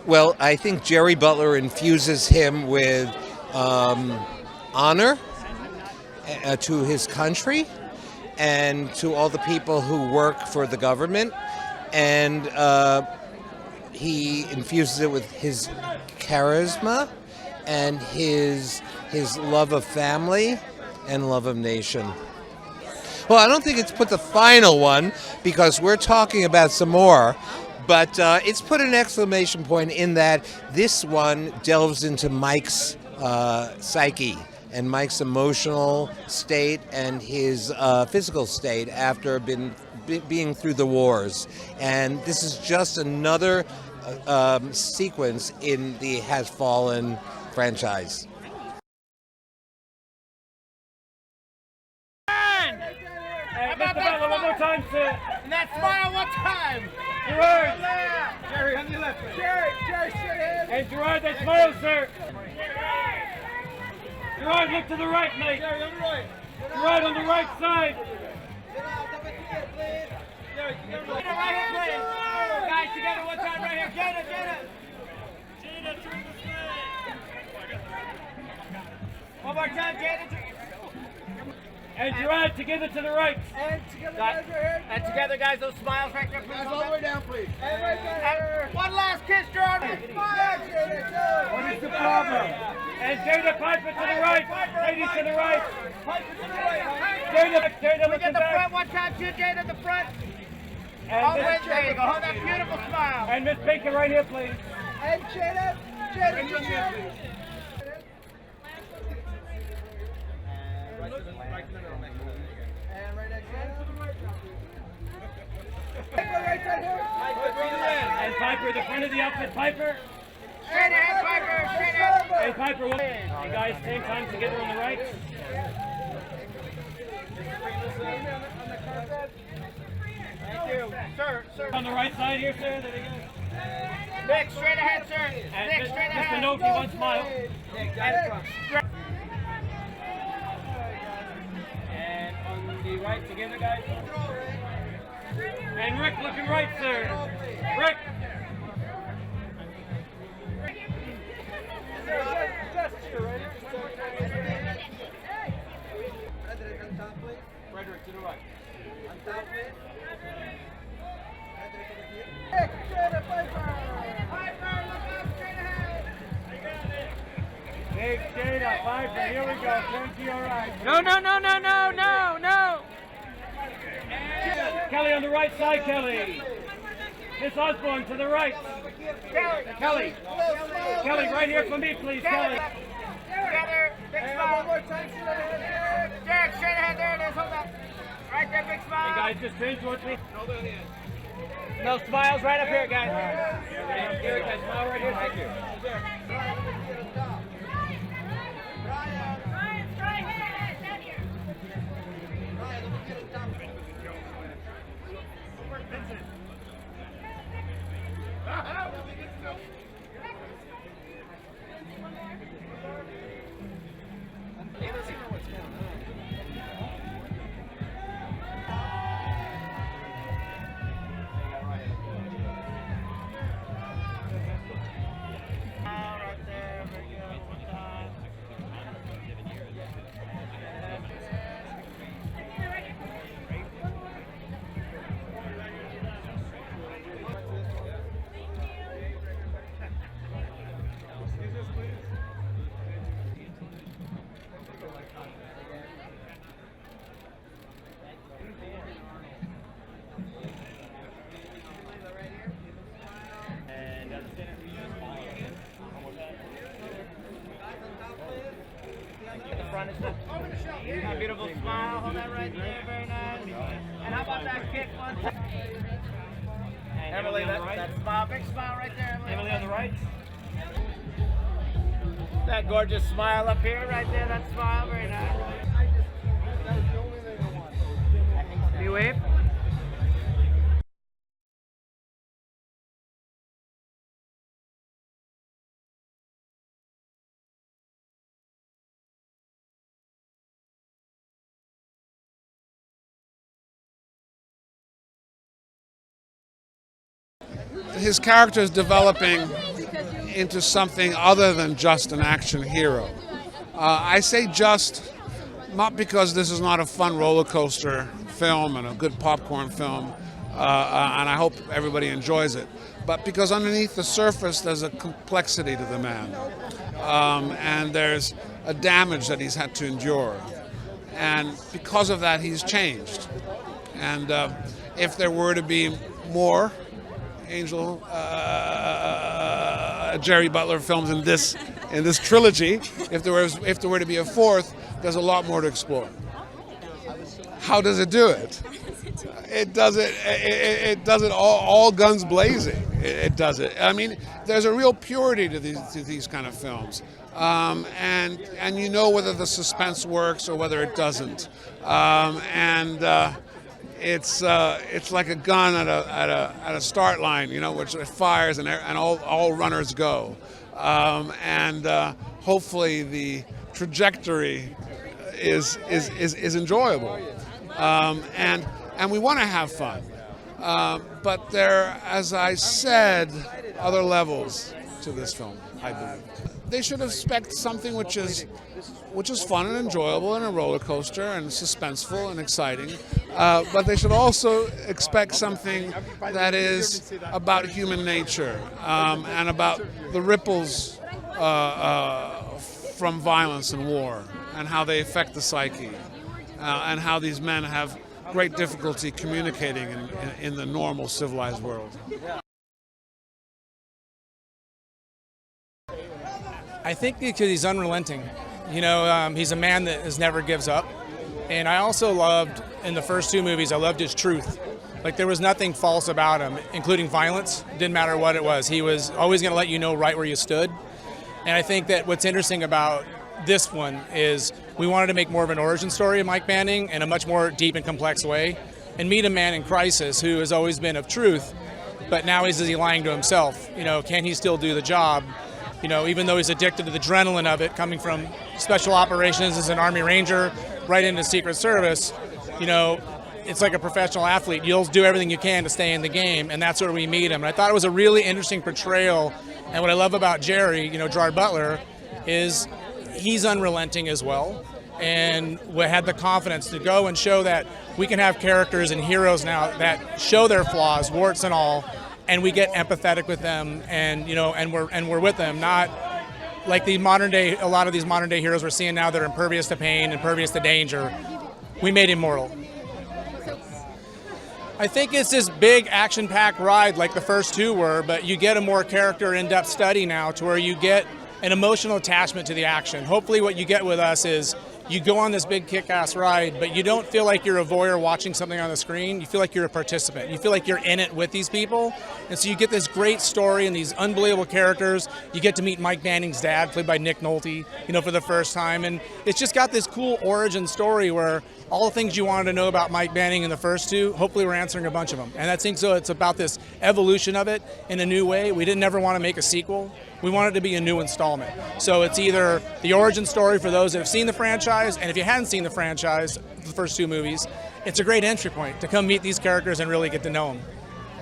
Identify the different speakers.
Speaker 1: Well, I think Jerry Butler infuses him with honor to his country and to all the people who work for the government, and he infuses it with his charisma and his love of family and love of nation. Well, I don't think it's put the final one because we're talking about some more, but it's put an exclamation point in that this one delves into Mike's psyche and Mike's emotional state and his physical state after being through the wars. And this is just another sequence in the Has Fallen franchise.
Speaker 2: Mr. Butler, one more time, sir.
Speaker 3: And that smile one time.
Speaker 2: Gerard.
Speaker 3: Jerry, on your left. Jerry, straight ahead.
Speaker 2: And Gerard, that smile, sir. Gerard, look to the right, mate.
Speaker 3: Jerry, on the right.
Speaker 2: Gerard, on the right side.
Speaker 3: Jerry, right here, please. Guys, together one time right here. Get it. One more time, Jada.
Speaker 2: And Gerard, together to the right.
Speaker 3: And together, guys, right here. And together, guys, those smiles right there, please. Guys, all the way down, please. And right there. One last kiss, Gerard.
Speaker 2: What is the problem? And Jada Piper to the right. Ladies to the right.
Speaker 3: Piper to the right.
Speaker 2: Jada,
Speaker 3: We
Speaker 2: look
Speaker 3: get
Speaker 2: at
Speaker 3: the front
Speaker 2: back.
Speaker 3: one time, too, Jada, the front.
Speaker 2: And
Speaker 3: All the way
Speaker 2: Miss-
Speaker 3: there you go. Hold that beautiful smile.
Speaker 2: And Miss Baker right here, please.
Speaker 3: And Jada, And right next
Speaker 2: And Piper, the front of the outfit, Piper.
Speaker 3: Straight ahead, Piper. Straight ahead.
Speaker 2: And Piper, you guys, same time together on the right.
Speaker 3: Thank you. Sir.
Speaker 2: On the right side here, sir. There we go.
Speaker 3: Nick, straight ahead, sir.
Speaker 2: And
Speaker 3: Nick, straight
Speaker 2: Mr.
Speaker 3: ahead.
Speaker 2: Noki, one smile. And on the right together, guys. And Rick looking right, sir. Rick. Frederick to the right. Big Jada, Piper, here we go. Turn to your right.
Speaker 3: No.
Speaker 2: Kelly on the right side, Kelly. Miss Osborne to the right. Kelly, right here for me, please, Kelly.
Speaker 3: Together, big smile. Derek, straight ahead, there it is. Hold up. Right there, big smile.
Speaker 2: Hey, guys, just turn towards me.
Speaker 3: No smiles right up here, guys.
Speaker 2: Here, guys, smile right here. Thank you.
Speaker 3: A beautiful smile. Hold that right there. Very nice. And how about that kick one time?
Speaker 2: And
Speaker 3: Emily,
Speaker 2: on the
Speaker 3: that smile. Big smile right there,
Speaker 2: Emily on the right.
Speaker 3: That gorgeous smile up here, right there. That smile. Very nice. You wave?
Speaker 4: His character is developing into something other than just an action hero. I say just, not because this is not a fun roller coaster film and a good popcorn film, and I hope everybody enjoys it, but because underneath the surface there's a complexity to the man, and there's a damage that he's had to endure, and because of that he's changed. And if there were to be more Angel Jerry Butler films in this trilogy, if there were to be a fourth, there's a lot more to explore. How does it do it? It does it all guns blazing. It does it. I mean, there's a real purity to these kind of films, and you know whether the suspense works or whether it doesn't, It's like a gun at a start line, you know, which it fires and all runners go, and hopefully the trajectory is enjoyable, and we want to have fun, but there, as I said, other levels to this film. I believe they should expect something which is fun and enjoyable and a roller coaster and suspenseful and exciting, but they should also expect something that is about human nature, and about the ripples from violence and war and how they affect the psyche, and how these men have great difficulty communicating in the normal civilized world.
Speaker 5: I think because he's unrelenting. You know, he's a man that never gives up. And I also loved, in the first two movies, I loved his truth. Like, there was nothing false about him, including violence. Didn't matter what it was. He was always going to let you know right where you stood. And I think that what's interesting about this one is we wanted to make more of an origin story of Mike Banning in a much more deep and complex way, and meet a man in crisis who has always been of truth, but now is he lying to himself? You know, can he still do the job? You know, even though he's addicted to the adrenaline of it, coming from special operations as an Army Ranger right into Secret Service, you know, it's like a professional athlete. You'll do everything you can to stay in the game, and that's where we meet him. And I thought it was a really interesting portrayal. And what I love about Jerry, you know, Gerard Butler, is he's unrelenting as well. And we had the confidence to go and show that we can have characters and heroes now that show their flaws, warts and all, and we get empathetic with them, and you know, and we're with them, not like the modern day. A lot of these modern day heroes we're seeing now that are impervious to pain, impervious to danger. We made him mortal. I think it's this big action-packed ride like the first two were, but you get a more character in-depth study now to where you get an emotional attachment to the action. Hopefully what you get with us is you go on this big kick-ass ride, but you don't feel like you're a voyeur watching something on the screen. You feel like you're a participant. You feel like you're in it with these people. And so you get this great story and these unbelievable characters. You get to meet Mike Banning's dad, played by Nick Nolte, you know, for the first time. And it's just got this cool origin story where all the things you wanted to know about Mike Banning in the first two, hopefully we're answering a bunch of them. And I think so it's about this evolution of it in a new way. We didn't ever want to make a sequel. We want it to be a new installment. So it's either the origin story for those that have seen the franchise, and if you hadn't seen the franchise, the first two movies, it's a great entry point to come meet these characters and really get to know them.